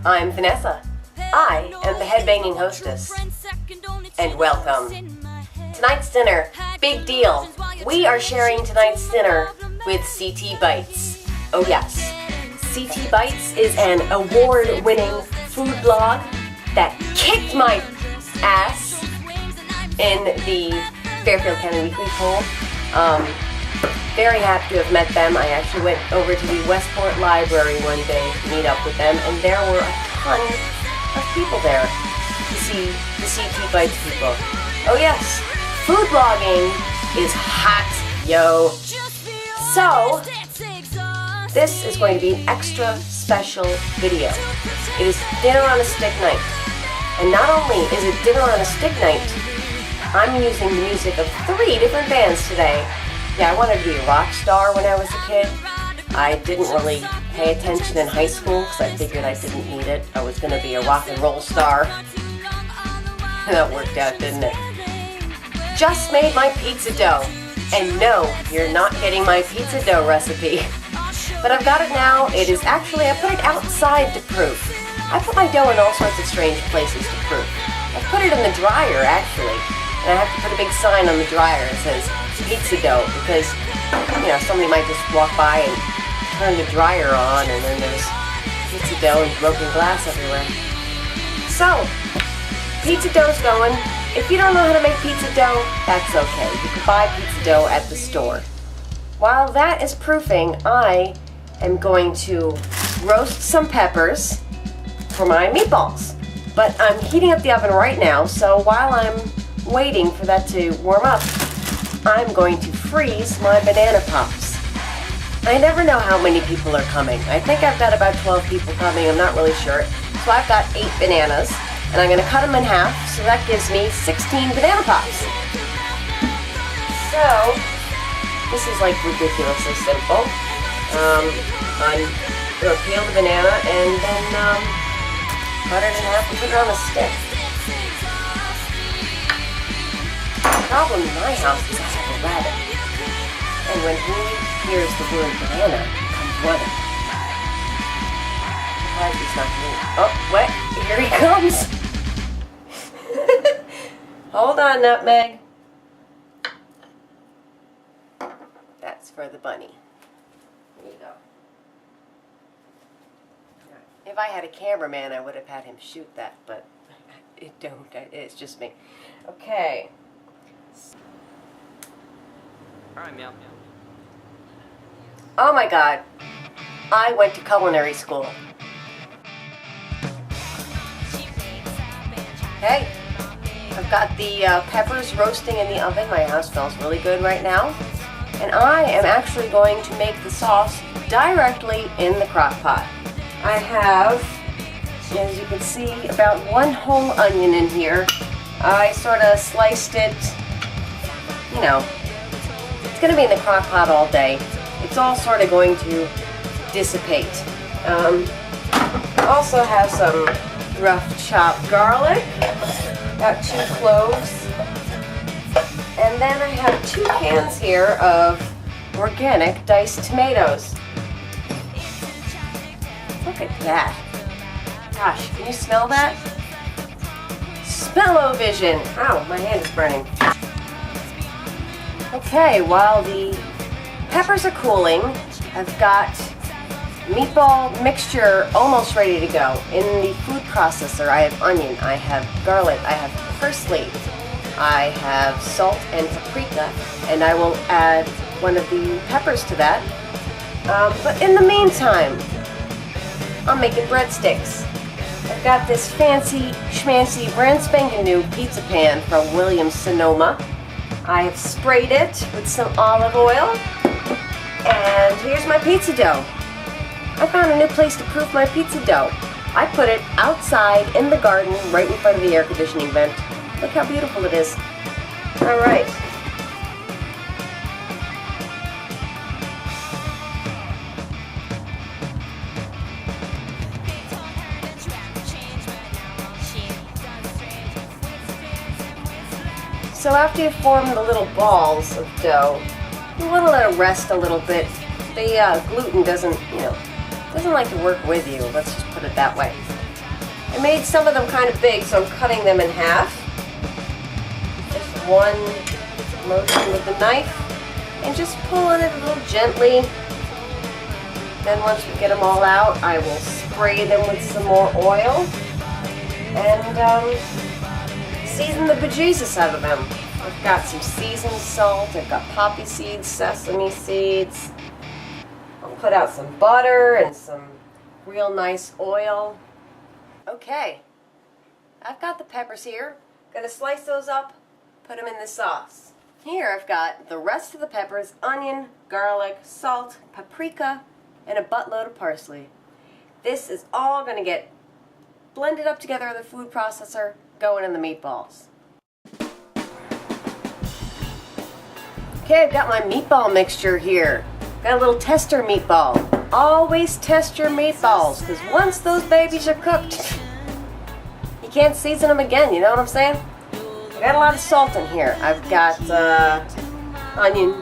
I'm Vanessa. I am the headbanging hostess. And welcome. Tonight's dinner, big deal. We are sharing tonight's dinner with CT Bites. Oh yes, CT Bites is an award-winning food blog that kicked my ass in the Fairfield County Weekly poll. Very happy to have met them. I actually went over to the Westport Library one day to meet up with them, and there were a ton of people there to see the CT Bites people. Oh yes, food blogging is hot, yo. So, this is going to be an extra special video. It is dinner on a stick night. And not only is it dinner on a stick night, I'm using the music of 3 different bands today. Yeah, I wanted to be a rock star when I was a kid. I didn't really pay attention in high school because I figured I didn't need it. I was going to be a rock and roll star. And that worked out, didn't it? Just made my pizza dough. And no, you're not getting my pizza dough recipe. But I've got it now. It is actually, I put it outside to proof. I put my dough in all sorts of strange places to proof. I put it in the dryer, actually. And I have to put a big sign on the dryer that says pizza dough because, you know, somebody might just walk by and turn the dryer on and then there's pizza dough and broken glass everywhere. So, pizza dough's going. If you don't know how to make pizza dough, that's okay. You can buy pizza dough at the store. While that is proofing, I am going to roast some peppers for my meatballs. But I'm heating up the oven right now, so while I'm waiting for that to warm up, I'm going to freeze my banana pops. I never know how many people are coming. I think I've got about 12 people coming, I'm not really sure. So I've got 8 bananas, and I'm going to cut them in half, so that gives me 16 banana pops. So, this is like ridiculously simple. I'm going to peel the banana and then cut it in half and put it on a stick. The problem in my house is I have a rabbit. And when he hears the word banana, he comes running. I hope he's not me. Oh, what? Here he comes! Hold on, Nutmeg. That's for the bunny. There you go. If I had a cameraman, I would have had him shoot that, but I don't. It's just me. Okay. Alright, meow. Oh my God. I went to culinary school. Okay. I've got the peppers roasting in the oven. My house smells really good right now. And I am actually going to make the sauce directly in the crock pot. I have, as you can see, about 1 whole onion in here. I sort of sliced it, you know, it's going to be in the crock pot all day. It's all sort of going to dissipate. Also have some rough chopped garlic, about 2 cloves, and then I have 2 cans here of organic diced tomatoes. Look at that. Gosh, can you smell that? Smell-o-vision. Ow, my hand is burning. Okay, while the peppers are cooling, I've got meatball mixture almost ready to go. In the food processor, I have onion, I have garlic, I have parsley, I have salt and paprika, and I will add one of the peppers to that. But in the meantime, I'm making breadsticks. I've got this fancy schmancy brand spanking new pizza pan from Williams-Sonoma. I have sprayed it with some olive oil, and here's my pizza dough. I found a new place to proof my pizza dough. I put it outside in the garden right in front of the air conditioning vent. Look how beautiful it is. All right. So after you form the little balls of dough, you want to let it rest a little bit. The gluten doesn't like to work with you. Let's just put it that way. I made some of them kind of big, so I'm cutting them in half. Just one motion with the knife, and just pulling it a little gently. Then once we get them all out, I will spray them with some more oil and season the bejesus out of them. I've got some seasoned salt, I've got poppy seeds, sesame seeds. I'll put out some butter and some real nice oil. Okay, I've got the peppers here. Gonna slice those up, put them in the sauce. Here I've got the rest of the peppers, onion, garlic, salt, paprika, and a buttload of parsley. This is all gonna get blended up together in the food processor, going in the meatballs. Okay, I've got my meatball mixture here. Got a little tester meatball. Always test your meatballs, because once those babies are cooked, you can't season them again, you know what I'm saying? I got a lot of salt in here. I've got onion,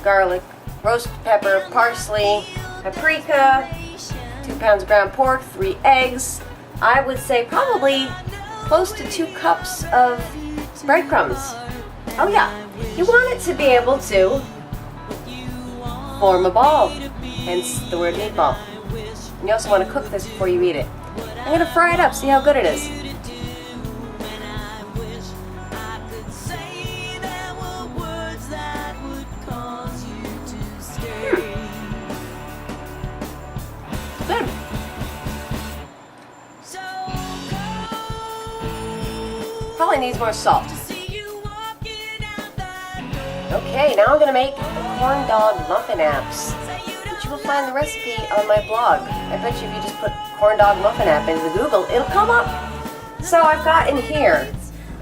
garlic, roasted pepper, parsley, paprika, 2 pounds of ground pork, 3 eggs. I would say probably close to 2 cups of breadcrumbs. Oh yeah, you want it to be able to form a ball, hence the word meatball. And you also want to cook this before you eat it. I'm going to fry it up, see how good it is. Good. Probably needs more salt. Okay, now I'm going to make the corn dog muffin apps, which you will find the recipe on my blog. I bet you if you just put corn dog muffin app into Google, it'll come up. So I've got in here,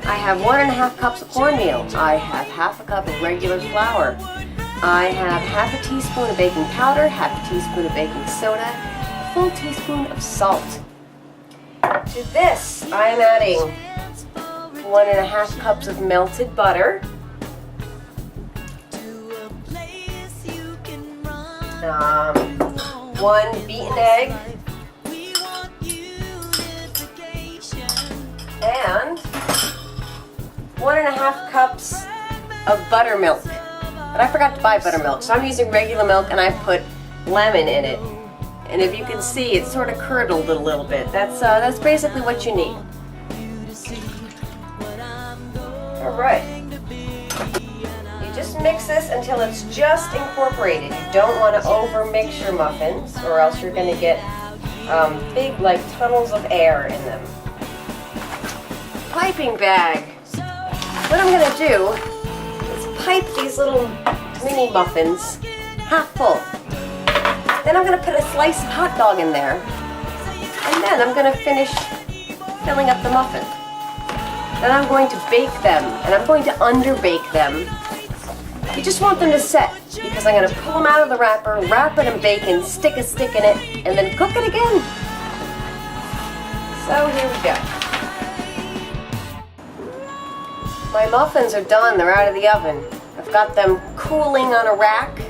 I have 1.5 cups of cornmeal. I have 1/2 cup of regular flour. I have 1/2 teaspoon of baking powder, 1/2 teaspoon of baking soda, a full teaspoon of salt. To this, I am adding 1.5 cups of melted butter. 1 beaten egg, and 1.5 cups of buttermilk. But I forgot to buy buttermilk, so I'm using regular milk, and I put lemon in it. And if you can see, it's sort of curdled a little bit. That's basically what you need. All right. Just mix this until it's just incorporated. You don't want to over mix your muffins, or else you're going to get big, like, tunnels of air in them. Piping bag. What I'm going to do is pipe these little mini muffins half full. Then I'm going to put a slice of hot dog in there, and then I'm going to finish filling up the muffin. Then I'm going to bake them, and I'm going to underbake them. You just want them to set, because I'm going to pull them out of the wrapper, wrap it in bacon, stick a stick in it, and then cook it again. So here we go. My muffins are done, they're out of the oven. I've got them cooling on a rack.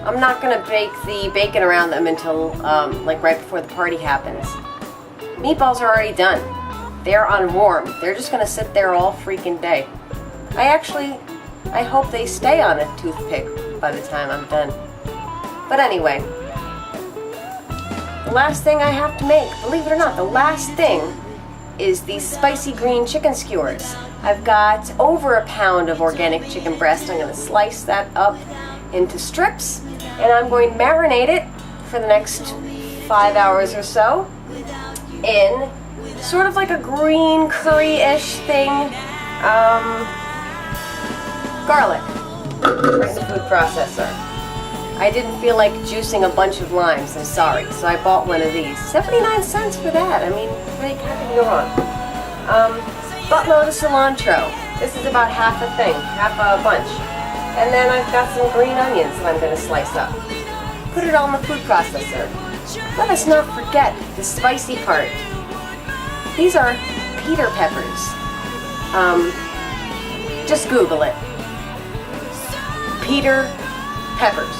I'm not going to bake the bacon around them until like right before the party happens. Meatballs are already done. They're on warm. They're just going to sit there all freaking day. I hope they stay on a toothpick by the time I'm done. But anyway, the last thing I have to make, believe it or not, the last thing is these spicy green chicken skewers. I've got over 1 pound of organic chicken breast. I'm going to slice that up into strips, and I'm going to marinate it for the next 5 hours or so in sort of like a green curry-ish thing. Garlic, right in the food processor. I didn't feel like juicing a bunch of limes, I'm sorry, so I bought one of these. 79 cents for that, I mean, how can you go wrong? Buttload of cilantro. This is about half a thing, half a bunch. And then I've got some green onions that I'm going to slice up. Put it all in the food processor. Let us not forget the spicy part. These are Peter peppers. Just Google it. Peter peppers.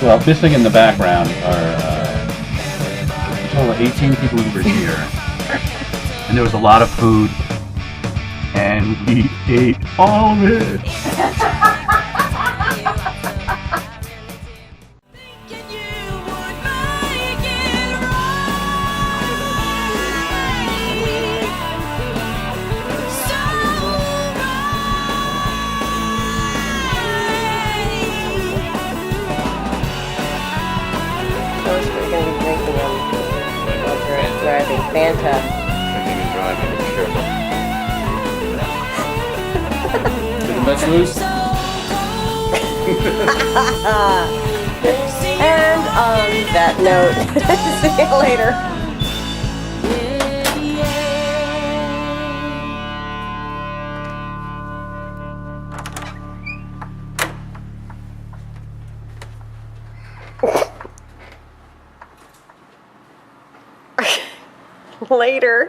Well, missing in the background are a total of 18 people who were here. And there was a lot of food. And we ate all of it. We're going to be drinking them while we're driving Fanta. Drinking and driving, sure. Did the Mets lose? And on that note, see you later. Later.